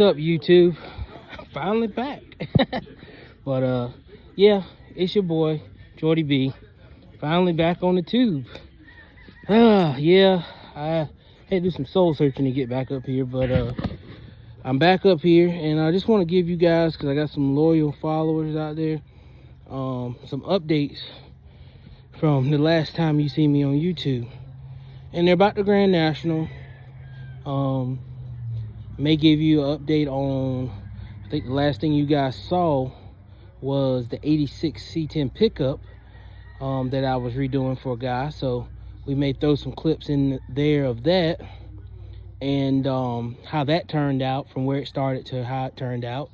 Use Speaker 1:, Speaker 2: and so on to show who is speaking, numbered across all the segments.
Speaker 1: up, YouTube? Finally back. But yeah, it's your boy Jordy B. Finally back on the tube. Yeah, I had to do some soul searching to get back up here, but I'm back up here, and I just want to give you guys, because I got some loyal followers out there, some updates from the last time you see me on YouTube. And they're about the Grand National. May give you an update on, I think the last thing you guys saw was the 86 C10 pickup that I was redoing for a guy. So we may throw some clips in there of that, and how that turned out from where it started to how it turned out.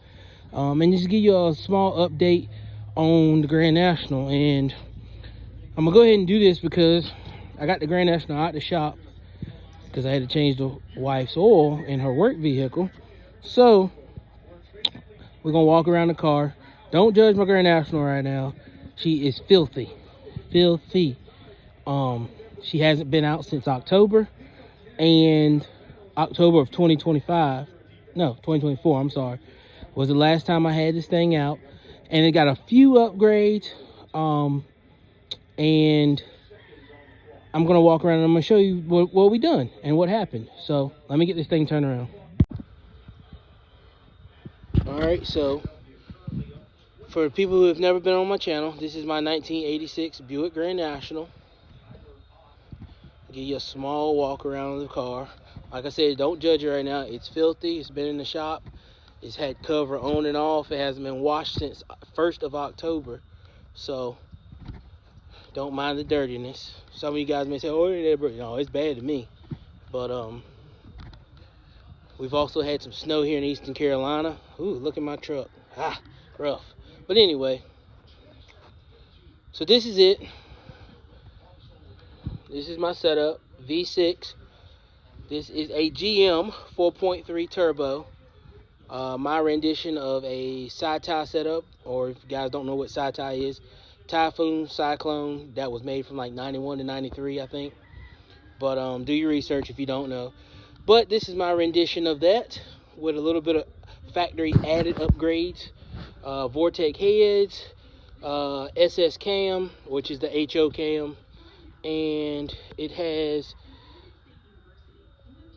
Speaker 1: And just give you a small update on the Grand National. And I'm gonna go ahead and do this because I got the Grand National out the shop because I had to change the wife's oil in her work vehicle. So we're gonna walk around the car. Don't judge my Grand National right now. She is filthy. She hasn't been out since October, and October of 2024, I'm sorry, was the last time I had this thing out. And it got a few upgrades, and I'm gonna walk around and I'm gonna show you what we done and what happened. So let me get this thing turned around. All right, so for people who have never been on my channel, this is my 1986 Buick Grand National. I'll give you a small walk around of the car. Like I said, don't judge it right now. It's filthy. It's been in the shop. It's had cover on and off. It hasn't been washed since 1st of October. So don't mind the dirtiness. Some of you guys may say, oh, no, it's bad to me. But we've also had some snow here in Eastern Carolina. Ooh, look at my truck. Rough. But anyway, so this is it. This is my setup, V6. This is a GM 4.3 turbo. My rendition of a sci-tie setup, or if you guys don't know what sci-tie is, Typhoon, Cyclone, that was made from like 91 to 93, I think. But do your research if you don't know. But this is my rendition of that with a little bit of factory added upgrades. Vortec heads, SS cam, which is the HO cam, and it has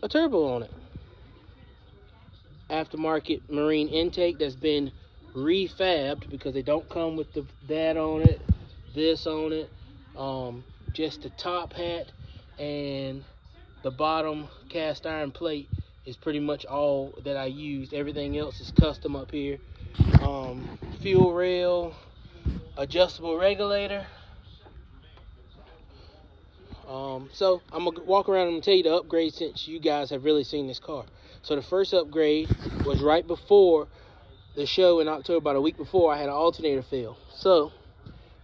Speaker 1: a turbo on it. Aftermarket marine intake that's been refabbed because they don't come with that on it, this on it. Just the top hat and the bottom cast iron plate is pretty much all that I used. Everything else is custom up here. Fuel rail, adjustable regulator. So I'm gonna walk around and tell you the upgrade since you guys have really seen this car. So the first upgrade was right before the show in October, about a week before. I had an alternator fail, so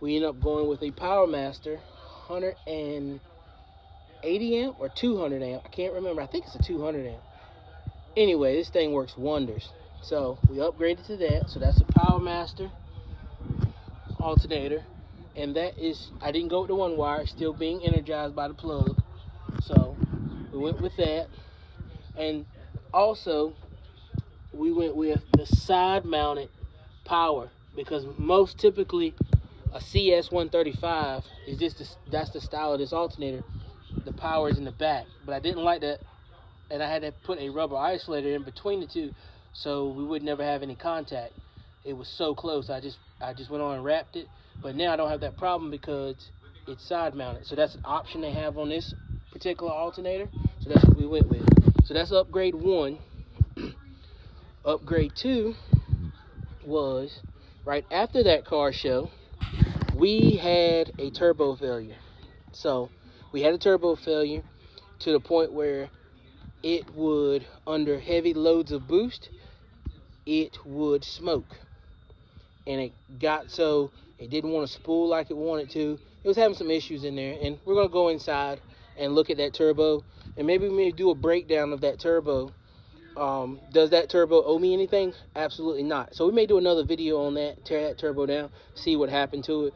Speaker 1: we ended up going with a PowerMaster 180 amp or 200 amp. I can't remember. I think it's a 200 amp. Anyway, this thing works wonders. So we upgraded to that. So that's a PowerMaster alternator, and that is, I didn't go with the one wire, it's still being energized by the plug. So we went with that. And also we went with the side mounted power, because most typically a CS 135 is just that's the style of this alternator. The power is in the back, but I didn't like that, and I had to put a rubber isolator in between the two so we would never have any contact. It was so close. I just went on and wrapped it, but now I don't have that problem because it's side mounted. So that's an option they have on this particular alternator. So that's what we went with. So that's upgrade 1. Upgrade 2 was right after that car show. We had a turbo failure. So we had a turbo failure to the point where it would, under heavy loads of boost, it would smoke. And it got so it didn't want to spool like it wanted to. It was having some issues in there, and we're gonna go inside and look at that turbo, and maybe we may do a breakdown of that turbo. Does that turbo owe me anything? Absolutely not. So we may do another video on that, tear that turbo down, see what happened to it.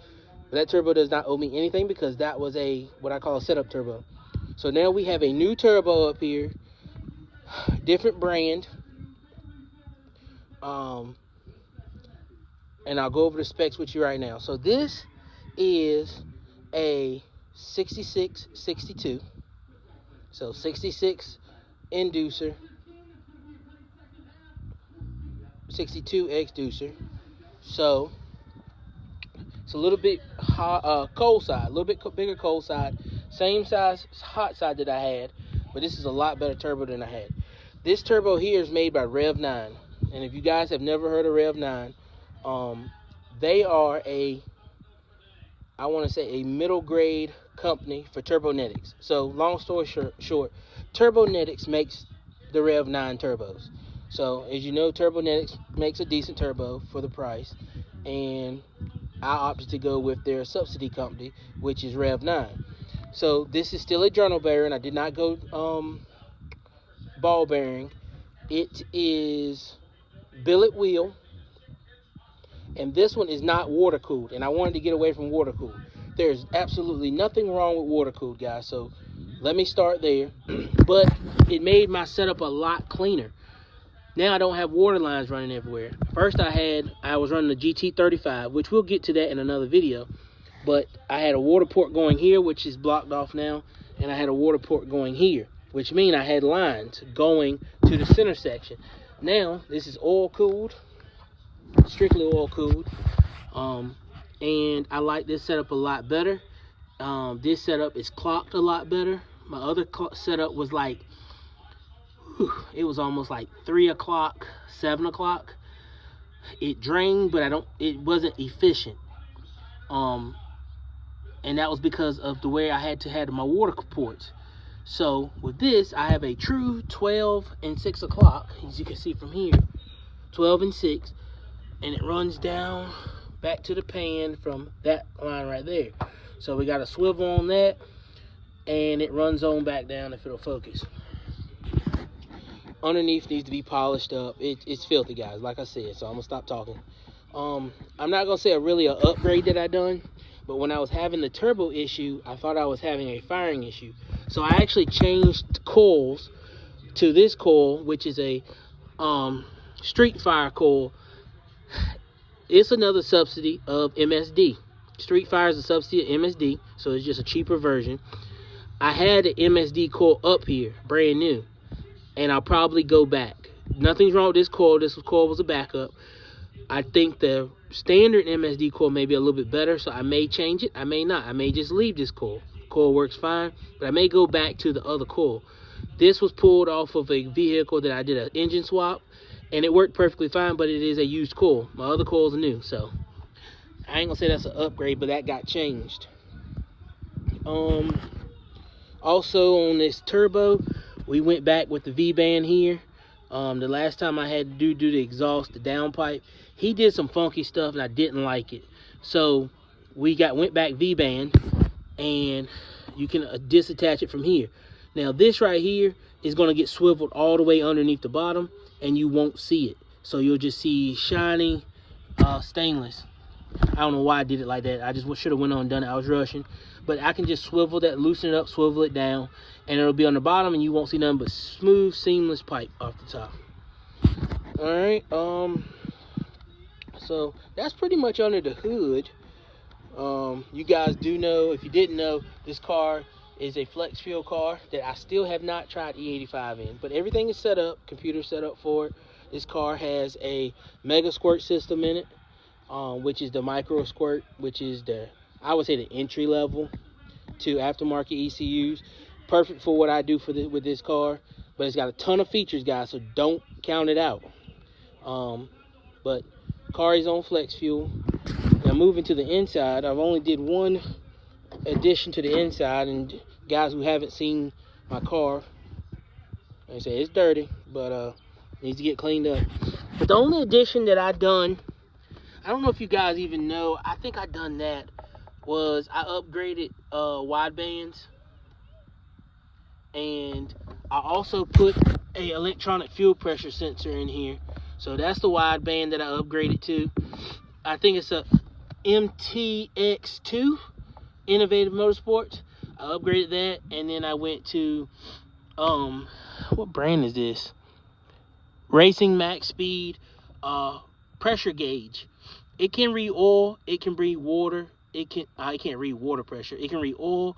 Speaker 1: But that turbo does not owe me anything because that was a what I call a setup turbo. So now we have a new turbo up here, different brand, And I'll go over the specs with you right now. So this is a 66-62. So 66 inducer, 62 exducer. So it's a little bit cold side, a little bit bigger cold side. Same size hot side that I had, but this is a lot better turbo than I had. This turbo here is made by Rev 9. And if you guys have never heard of Rev 9, they are I want to say a middle grade company for Turbonetics. So long story short, Turbonetics makes the Rev 9 turbos. So as you know, Turbonetics makes a decent turbo for the price, and I opted to go with their subsidy company, which is Rev 9. So this is still a journal bearing. I did not go ball bearing. It is billet wheel, and this one is not water cooled, and I wanted to get away from water cooled. There's absolutely nothing wrong with water cooled, guys, so let me start there. But it made my setup a lot cleaner. Now I don't have water lines running everywhere. First I was running the GT35, which we'll get to that in another video, but I had a water port going here, which is blocked off now, and I had a water port going here, which means I had lines going to the center section. Now this is oil cooled, strictly oil cooled, and I like this setup a lot better. This setup is clocked a lot better. My other setup was like, it was almost like 3 o'clock, 7 o'clock. It drained, but it wasn't efficient. And that was because of the way I had to have my water ports. So with this, I have a true 12 and 6 o'clock, as you can see from here, 12 and 6, and it runs down back to the pan from that line right there. So we got a swivel on that, and it runs on back down if it'll focus. Underneath needs to be polished up. It's filthy, guys, like I said, so I'm gonna stop talking. I'm not gonna say really an upgrade that I done, but when I was having the turbo issue, I thought I was having a firing issue. So I actually changed coils to this coil, which is a Street Fire coil. It's another subsidy of MSD. Street Fire is a subsidy of MSD, so it's just a cheaper version. I had an MSD coil up here, brand new, and I'll probably go back. Nothing's wrong with this coil. This coil was a backup. I think the standard MSD coil may be a little bit better, so I may change it. I may not. I may just leave this coil. Coil works fine, but I may go back to the other coil. This was pulled off of a vehicle that I did an engine swap, and it worked perfectly fine, but it is a used coil. My other coils are new, so I ain't gonna say that's an upgrade, but that got changed. Also on this turbo, we went back with the V-band here. The last time I had to do the exhaust, the downpipe, he did some funky stuff and I didn't like it. So we went back V-band, and you can disattach it from here. Now this right here is gonna get swiveled all the way underneath the bottom, and you won't see it. So you'll just see shiny stainless. I don't know why I did it like that. I just should have went on and done it. I was rushing. But I can just swivel that, loosen it up, swivel it down, and it'll be on the bottom, and you won't see nothing but smooth, seamless pipe off the top. Alright, so that's pretty much under the hood. You guys do know, if you didn't know, this car is a flex fuel car that I still have not tried E85 in, but everything is set up, computer set up for it. This car has a mega squirt system in it, which is the micro squirt, which is I would say the entry level to aftermarket ECUs. Perfect for what I do with this car, but it's got a ton of features, guys, so don't count it out. But car is on flex fuel. Now moving to the inside, I've only did one addition to the inside, and guys who haven't seen my car, like I say, it's dirty, but needs to get cleaned up. But the only addition that I done, I don't know if you guys even know, I think I done that, was I upgraded wide bands, and I also put a electronic fuel pressure sensor in here. So that's the wide band that I upgraded to. I think it's a MTX2 Innovative Motorsports. I upgraded that, and then I went to what brand is this? Racing Max Speed pressure gauge. It can read oil, it can read water, it can't read water pressure. It can read oil,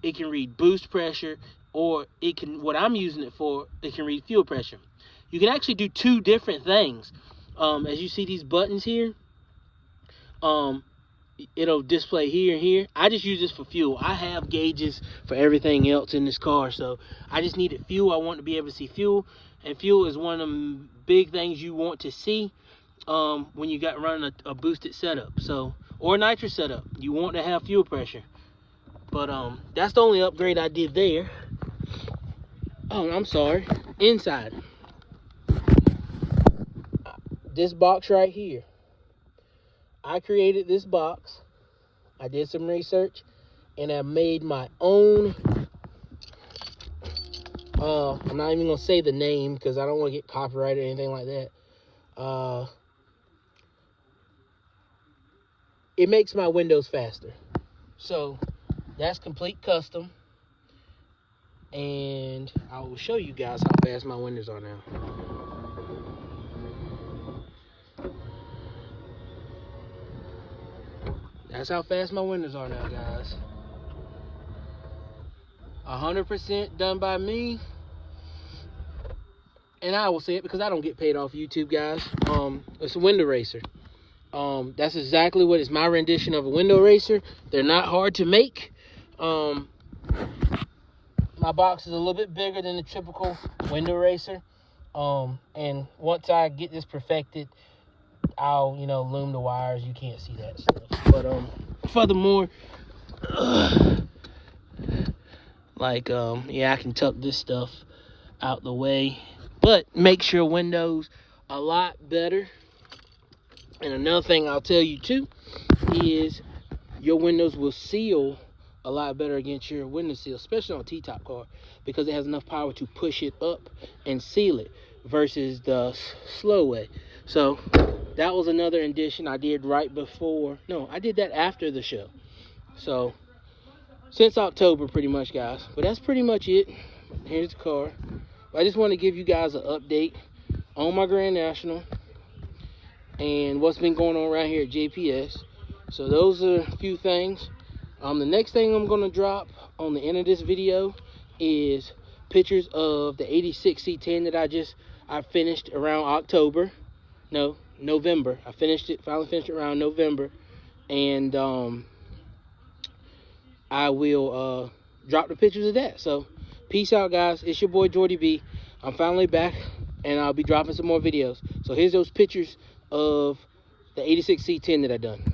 Speaker 1: it can read boost pressure, or it can, what I'm using it for, it can read fuel pressure. You can actually do two different things. As you see these buttons here, it'll display here and here. I just use this for fuel. I have gauges for everything else in this car, so I just needed fuel. I want to be able to see fuel, and fuel is one of the big things you want to see when you got running a boosted setup, so, or a nitrous setup. You want to have fuel pressure. But that's the only upgrade I did there. Oh, I'm sorry. Inside, this box right here, I created this box. I did some research and I made my own. I'm not even gonna say the name because I don't want to get copyrighted or anything like that. It makes my windows faster. So that's complete custom. And I will show you guys how fast my windows are now. That's how fast my windows are now, guys. 100% done by me. And I will say it because I don't get paid off YouTube, guys. It's a window racer. That's exactly what is my rendition of a window racer. They're not hard to make. My box is a little bit bigger than the typical window racer. And once I get this perfected, I'll, loom the wires. You can't see that stuff. But furthermore, yeah, I can tuck this stuff out the way. But makes your windows a lot better. And another thing I'll tell you too is your windows will seal a lot better against your window seal, especially on a T-top car, because it has enough power to push it up and seal it versus the slow way. So that was another addition I did right before. No, I did that after the show. So since October, pretty much, guys. But that's pretty much it. Here's the car. I just want to give you guys an update on my Grand National and what's been going on around here at JPS. So those are a few things. The next thing I'm going to drop on the end of this video is pictures of the 86 C10 that I finished around November. I finally finished it around November. And I will drop the pictures of that. So peace out, guys. It's your boy Jordy B. I'm finally back and I'll be dropping some more videos. So here's those pictures of the 86 C10 that I done.